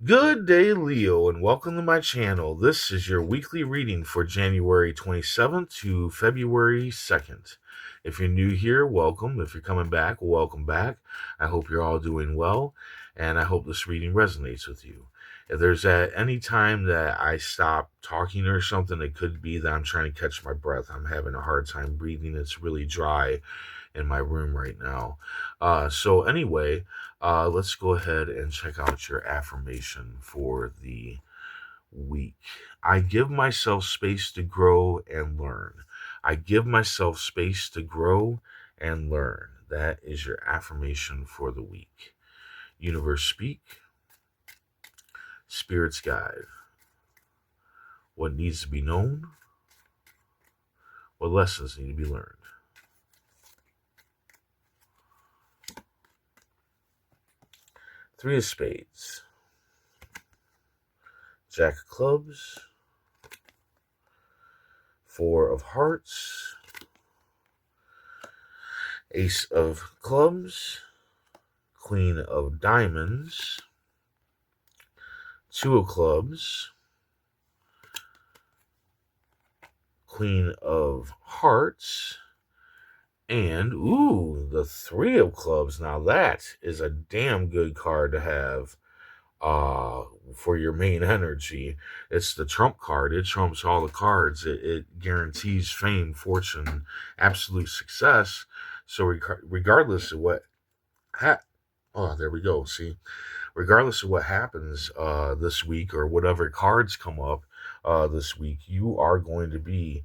Good day, Leo, and welcome to my channel. This is your weekly reading for January 27th to February 2nd. If you're new here, welcome. If you're coming back, welcome back. I hope you're all doing well, and I hope this reading resonates with you. If there's at any time that I stop talking or something, it could be that I'm trying to catch my breath. I'm having a hard time breathing. It's really dry in my room right now. Let's go ahead and check out your affirmation for the week. I give myself space to grow and learn. I give myself space to grow and learn. That is your affirmation for the week. Universe speak, spirits guide. What needs to be known? What lessons need to be learned? Three of spades, jack of clubs, four of hearts, ace of clubs, queen of diamonds, two of clubs, queen of hearts, and the three of clubs. Now that is a damn good card to have for your main energy. It's the trump card. It trumps all the cards. It guarantees fame, fortune, absolute success. So regardless of what there we go. See, regardless of what happens this week or whatever cards come up this week, you are going to be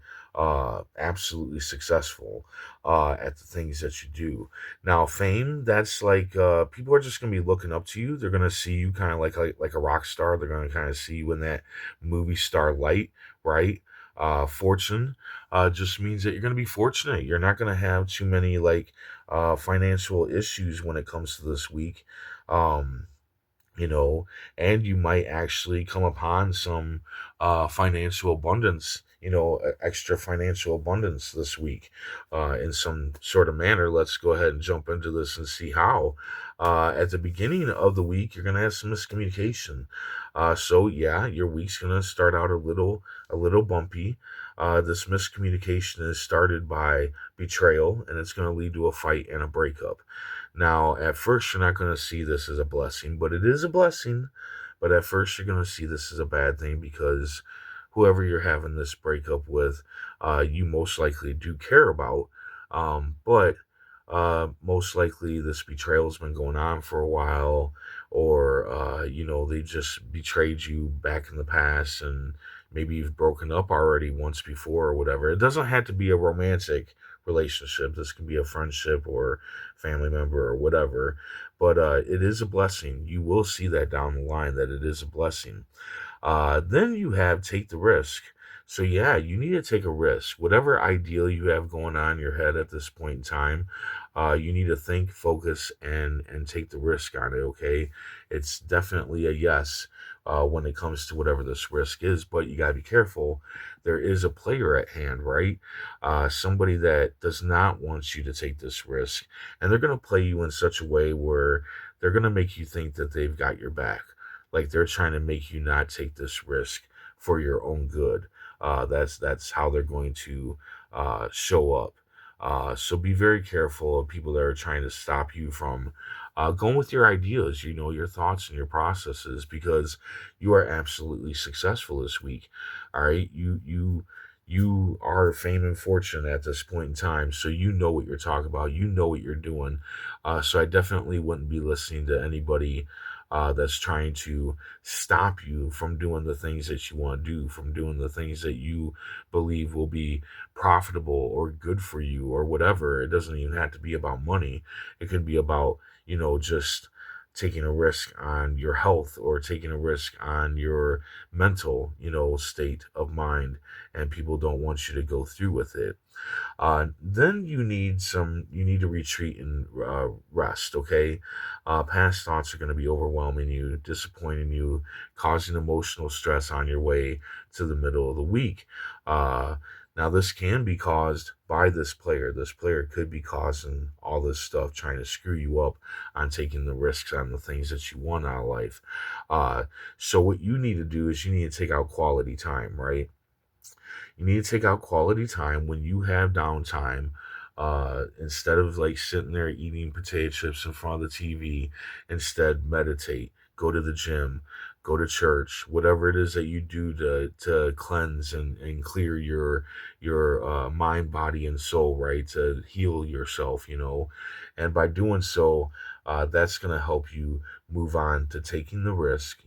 absolutely successful at the things that you do. Now, fame, that's like people are just going to be looking up to you. They're going to see you kind of like a rock star. They're going to kind of see you in that movie star light, right? Fortune just means that you're going to be fortunate. You're not going to have too many financial issues when it comes to this week. Um, you know, and you might actually come upon some financial abundance, extra financial abundance this week in some sort of manner. Let's go ahead and jump into this and see how. At the beginning of the week, you're going to have some miscommunication. So yeah, your week's going to start out a little bumpy. This miscommunication is started by betrayal, and it's going to lead to a fight and a breakup. Now, at first, you're not going to see this as a blessing, but it is a blessing. But at first, you're going to see this as a bad thing because whoever you're having this breakup with, you most likely do care about. But most likely, this betrayal has been going on for a while, or, they just betrayed you back in the past, and maybe you've broken up already once before or whatever. It doesn't have to be a romantic relationship. This can be a friendship or family member or whatever. But it is a blessing. You will see that down the line that it is a blessing. Then you have take the risk. So yeah, you need to take a risk. Whatever ideal you have going on in your head at this point in time, you need to think, focus, and take the risk on it. Okay, it's definitely a yes when it comes to whatever this risk is, but you gotta be careful. There is a player at hand, right? Somebody that does not want you to take this risk, and they're gonna play you in such a way where they're gonna make you think that they've got your back, like they're trying to make you not take this risk for your own good. That's how they're going to show up. So be very careful of people that are trying to stop you from going with your ideas, your thoughts and your processes, because you are absolutely successful this week. All right, you are fame and fortune at this point in time, so you know what you're talking about. You know what you're doing. So I definitely wouldn't be listening to anybody that's trying to stop you from doing the things that you want to do, from doing the things that you believe will be profitable or good for you or whatever. It doesn't even have to be about money. It could be about, just taking a risk on your health or taking a risk on your mental, state of mind, and people don't want you to go through with it. Then you need to retreat and rest. Okay, past thoughts are going to be overwhelming you, disappointing you, causing emotional stress on your way to the middle of the week. Now, this can be caused by this player. This player could be causing all this stuff, trying to screw you up on taking the risks on the things that you want out of life. Uh, so, what you need to do is you need to take out quality time, right? You need to take out quality time when you have downtime. Instead of like sitting there eating potato chips in front of the TV, instead meditate, go to the gym, go to church, whatever it is that you do to cleanse and clear your mind, body, and soul, right? To heal yourself, and by doing so, that's gonna help you move on to taking the risk,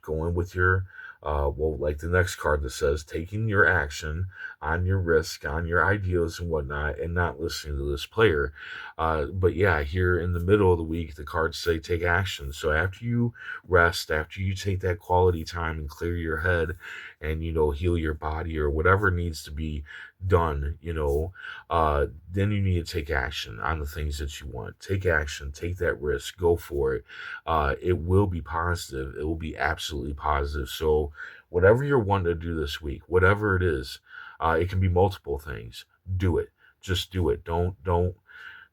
going with your well, like the next card that says taking your action on your risk, on your ideas and whatnot, and not listening to this player. But yeah, here in the middle of the week, the cards say take action. So after you rest, after you take that quality time and clear your head and, heal your body or whatever needs to be done, then you need to take action on the things that you want. Take action, take that risk, go for it. It will be positive. It will be absolutely positive. So, whatever you're wanting to do this week, whatever it is, it can be multiple things. Do it. Just do it. Don't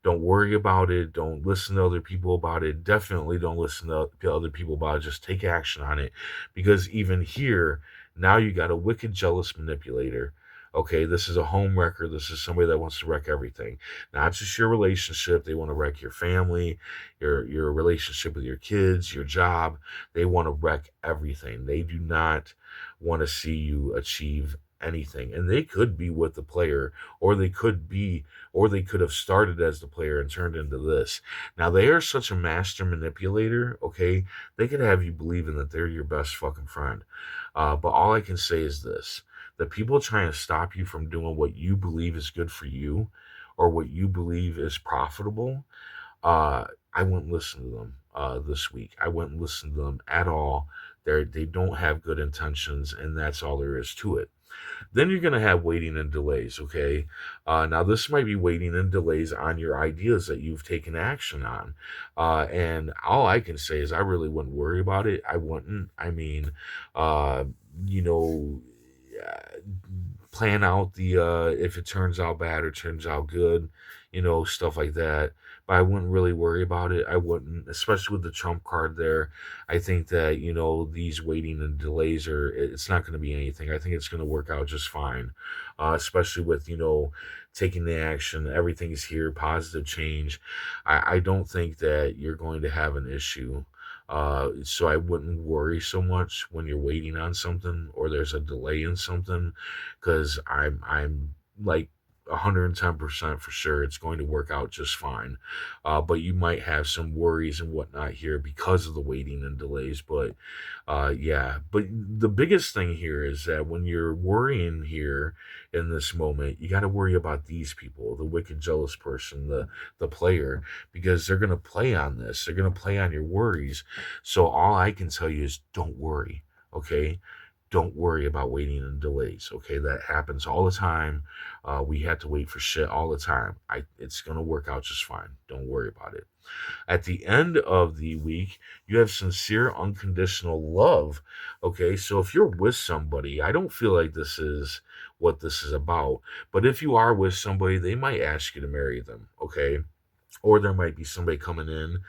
worry about it. Don't listen to other people about it. Definitely don't listen to other people about it. Just take action on it. Because even here, now you got a wicked jealous manipulator. Okay, this is a home wrecker. This is somebody that wants to wreck everything. Not just your relationship. They want to wreck your family, your relationship with your kids, your job. They want to wreck everything. They do not want to see you achieve anything. And they could be with the player, or they could have started as the player and turned into this. Now, they are such a master manipulator, okay? They could have you believing that they're your best fucking friend. But all I can say is this: the people trying to stop you from doing what you believe is good for you or what you believe is profitable, uh, I wouldn't listen to them this week. I wouldn't listen to them at all. They don't have good intentions, and that's all there is to it. Then you're going to have waiting and delays, okay? Now, this might be waiting and delays on your ideas that you've taken action on. And all I can say is I really wouldn't worry about it. I wouldn't. I mean, uh, you know, uh, plan out the if it turns out bad or turns out good, stuff like that. But I wouldn't really worry about it. I wouldn't, especially with the Trump card there. I think that these waiting and delays it's not going to be anything. I think it's going to work out just fine, especially with taking the action. Everything's here, positive change. I don't think that you're going to have an issue. So I wouldn't worry so much when you're waiting on something or there's a delay in something, because I'm like 110% for sure it's going to work out just fine. But you might have some worries and whatnot here because of the waiting and delays. But yeah, but the biggest thing here is that when you're worrying here in this moment, you got to worry about these people, the wicked jealous person, the player, because they're going to play on this. They're going to play on your worries. So all I can tell you is don't worry, okay? Don't worry about waiting and delays, okay? That happens all the time. We have to wait for shit all the time. It's going to work out just fine. Don't worry about it. At the end of the week, you have sincere, unconditional love. Okay, so if you're with somebody, I don't feel like this is what this is about. But if you are with somebody, they might ask you to marry them. Okay, or there might be somebody coming in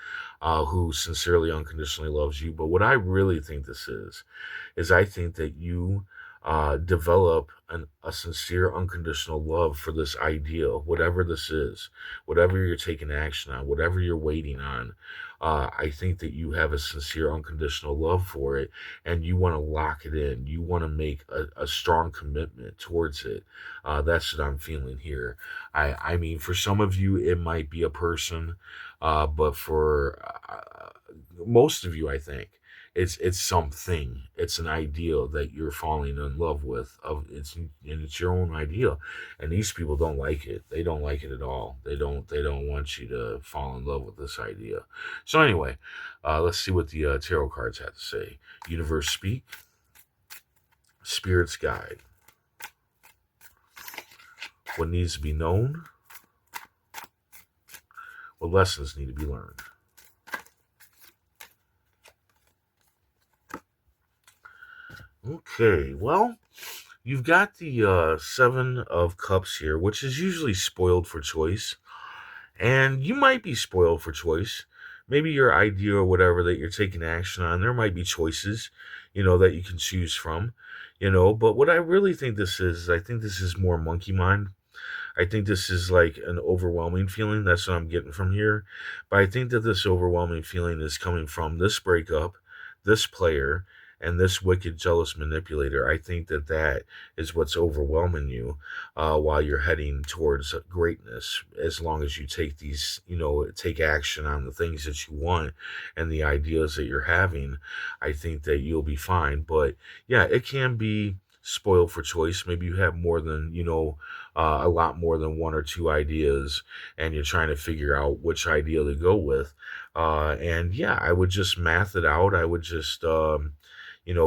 who sincerely, unconditionally loves you. But what I really think this is I think that you develop a sincere, unconditional love for this ideal, whatever this is, whatever you're taking action on, whatever you're waiting on. I think that you have a sincere, unconditional love for it, and you want to lock it in. You want to make a strong commitment towards it. That's what I'm feeling here. I mean, for some of you, it might be a person, but for most of you, I think it's something. It's an ideal that you're falling in love with. It's your own ideal, and these people don't like it. They don't like it at all. They don't want you to fall in love with this idea. So anyway, let's see what the tarot cards have to say. Universe speak. Spirit's guide. What needs to be known. What lessons need to be learned. Okay, well, You've got the Seven of Cups here, which is usually spoiled for choice. And you might be spoiled for choice. Maybe your idea or whatever that you're taking action on, there might be choices, that you can choose from, But what I really think this is, I think this is more monkey mind. I think this is like an overwhelming feeling. That's what I'm getting from here. But I think that this overwhelming feeling is coming from this breakup, this player, and this wicked, jealous manipulator. I think that that is what's overwhelming you while you're heading towards greatness. As long as you take these, take action on the things that you want and the ideas that you're having, I think that you'll be fine. But yeah, it can be spoiled for choice. Maybe you have more than, a lot more than one or two ideas, and you're trying to figure out which idea to go with. And yeah, I would just math it out. I would just,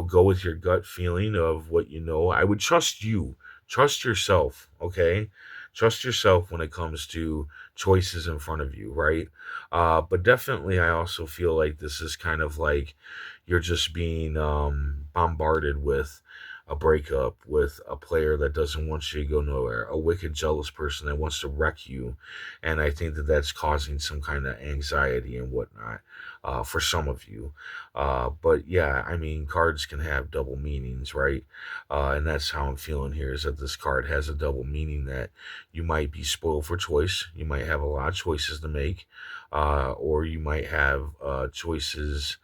go with your gut feeling of what you know. I would trust you, trust yourself, okay? Trust yourself when it comes to choices in front of you, right? But definitely, I also feel like this is kind of like you're just being bombarded with a breakup, with a player that doesn't want you to go nowhere, a wicked, jealous person that wants to wreck you. And I think that that's causing some kind of anxiety and whatnot for some of you. But yeah, I mean, cards can have double meanings, right? And that's how I'm feeling here is that this card has a double meaning that you might be spoiled for choice. You might have a lot of choices to make, or you might have choices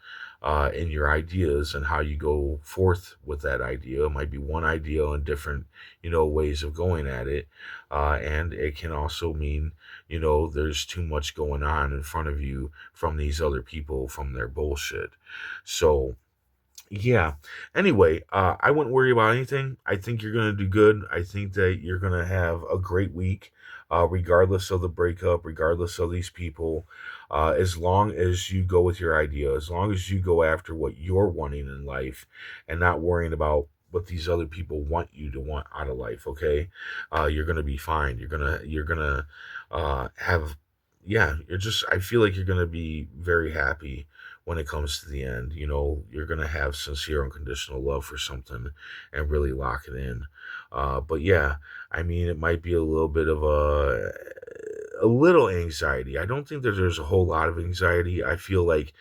in your ideas and how you go forth with that idea. It might be one idea and different, ways of going at it. And it can also mean, there's too much going on in front of you from these other people from their bullshit. So, yeah. Anyway, I wouldn't worry about anything. I think you're gonna do good. I think that you're gonna have a great week, regardless of the breakup, regardless of these people. As long as you go with your idea, as long as you go after what you're wanting in life, and not worrying about what these other people want you to want out of life. Okay, you're gonna be fine. You're gonna have, yeah. You're just. I feel like you're gonna be very happy when it comes to the end. You're going to have sincere, unconditional love for something and really lock it in. But yeah, I mean, it might be a little bit of a little anxiety. I don't think that there's a whole lot of anxiety. I feel like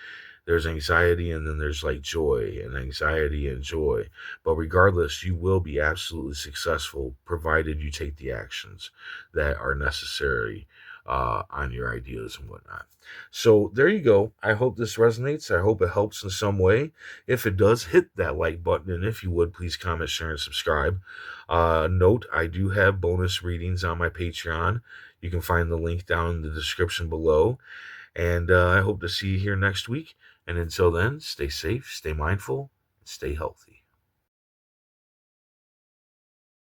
there's anxiety and then there's like joy and anxiety and joy. But regardless, you will be absolutely successful provided you take the actions that are necessary on your ideas and whatnot. So there you go. I hope this resonates. I hope it helps in some way. If it does, hit that like button. And if you would, please comment, share, and subscribe. Note, I do have bonus readings on my Patreon. You can find the link down in the description below. And I hope to see you here next week. And until then, stay safe, stay mindful, and stay healthy.